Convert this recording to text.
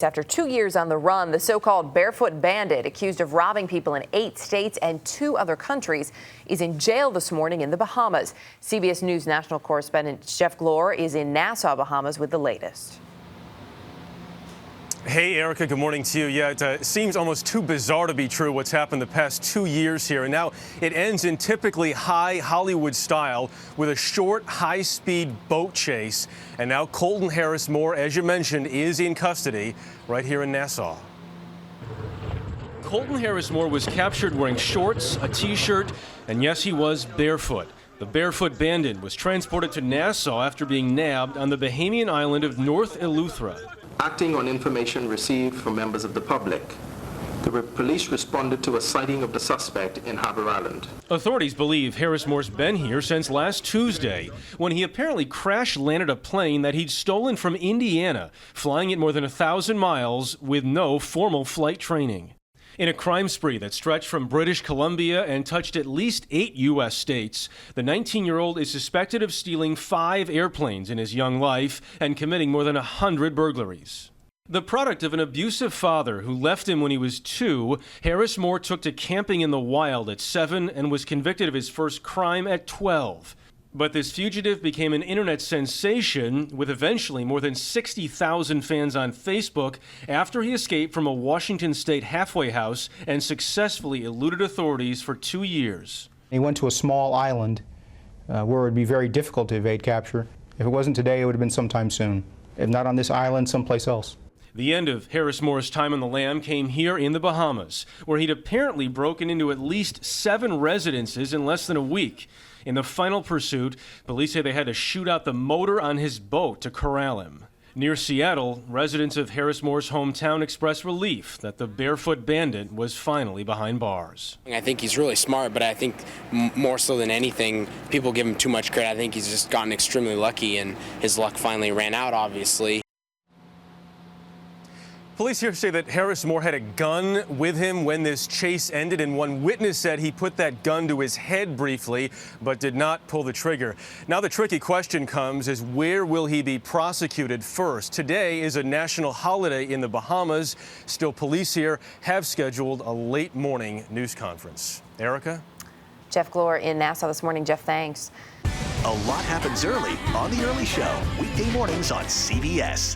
After 2 years on the run, the so-called Barefoot Bandit, accused of robbing people in 8 states and 2 other countries, is in jail this morning in the Bahamas. CBS News national correspondent Jeff Glor is in Nassau, Bahamas, with the latest. Hey, Erica, good morning to you. Yeah, it seems almost too bizarre to be true what's happened the past 2 years here. And now it ends in typically high Hollywood style with a short, high-speed boat chase. And now Colton Harris-Moore, as you mentioned, is in custody right here in Nassau. Colton Harris-Moore was captured wearing shorts, a T-shirt, and yes, he was barefoot. The Barefoot Bandit was transported to Nassau after being nabbed on the Bahamian island of North Eleuthera. Acting on information received from members of the public, the police responded to a sighting of the suspect in Harbour Island. Authorities believe Harris-Moore's been here since last Tuesday, when he apparently crash-landed a plane that he'd stolen from Indiana, flying it more than 1,000 miles with no formal flight training. In a crime spree that stretched from British Columbia and touched at least 8 U.S. states, the 19-year-old is suspected of stealing 5 airplanes in his young life and committing more than 100 burglaries. The product of an abusive father who left him when he was 2, Harris-Moore took to camping in the wild at 7 and was convicted of his first crime at 12. But this fugitive became an internet sensation with eventually more than 60,000 fans on Facebook after he escaped from a Washington state halfway house and successfully eluded authorities for 2 years. He went to a small island where it would be very difficult to evade capture. If it wasn't today, it would have been sometime soon. If not on this island, someplace else. The end of Harris-Moore's time on the lam came here in the Bahamas, where he'd apparently broken into at least 7 residences in less than a week. In the final pursuit, police say they had to shoot out the motor on his boat to corral him. Near Seattle, residents of Harris-Moore's hometown expressed relief that the Barefoot Bandit was finally behind bars. I think he's really smart, but I think more so than anything, people give him too much credit. I think he's just gotten extremely lucky, and his luck finally ran out, obviously. Police here say that Harris-Moore had a gun with him when this chase ended, and one witness said he put that gun to his head briefly, but did not pull the trigger. Now the tricky question comes is, where will he be prosecuted first? Today is a national holiday in the Bahamas. Still, police here have scheduled a late morning news conference. Erica? Jeff Glor in Nassau this morning. Jeff, thanks. A lot happens early on The Early Show, weekday mornings on CBS.